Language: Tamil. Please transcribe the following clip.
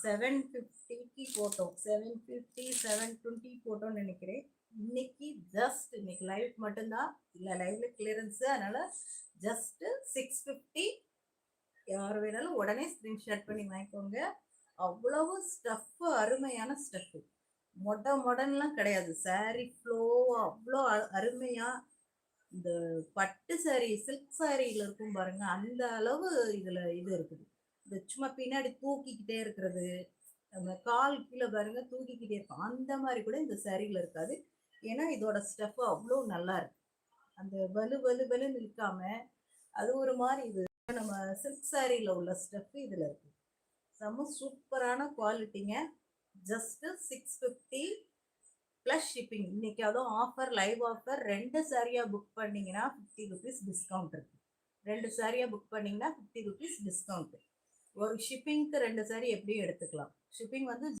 750க்கு போட்டோம், 750 720 போட்டோம்னு நினைக்கிறேன். இன்னைக்கு லைவ் மட்டும்தான், இல்லை லைவ்ல கிளியரன்ஸு, அதனால ஜஸ்ட் 650. யார் வேணாலும் உடனே ஸ்கிரீன்ஷாட் பண்ணி வாங்கிக்கோங்க. அவ்வளவு ஸ்டஃப், அருமையான ஸ்டஃப், மொடன்லாம் கிடையாது. சாரி ஃப்ளோ அவ்வளோ அருமையா, இந்த பட்டு சாரி சில்க் சாரியில இருக்கும் பாருங்க, அந்த அளவு இதுல இது இருக்குது. இந்த சும்மா பின்னாடி தூக்கிக்கிட்டே இருக்கிறது, நம்ம கால் கீழே பாருங்க தூக்கிக்கிட்டே இருக்கும், அந்த மாதிரி கூட இந்த சாரியில இருக்காது. ஏன்னா இதோட ஸ்டஃப் அவ்வளோ நல்லா இருக்கு. அந்த வலு வலு வலுன்னு இருக்காம அது ஒரு மாதிரி, இது நம்ம சில்க் சாரியில உள்ள ஸ்டஃப் இதுல இருக்கு. செம்ம சூப்பரான குவாலிட்டிங்க. Just 650 plus shipping. இன்னைக்கு அதுவும் ஆஃபர், லைவ் ஆஃபர். 2 சாரியா புக் பண்ணீங்கன்னா 50 ருபீஸ் டிஸ்கவுண்ட் இருக்கு. 2 சாரியா புக் பண்ணீங்கன்னா 50 ருபீஸ் டிஸ்கவுண்ட். ஒரு ஷிப்பிங்க்கு 2 சாரி எப்படியும் எடுத்துக்கலாம். ஷிப்பிங் வந்து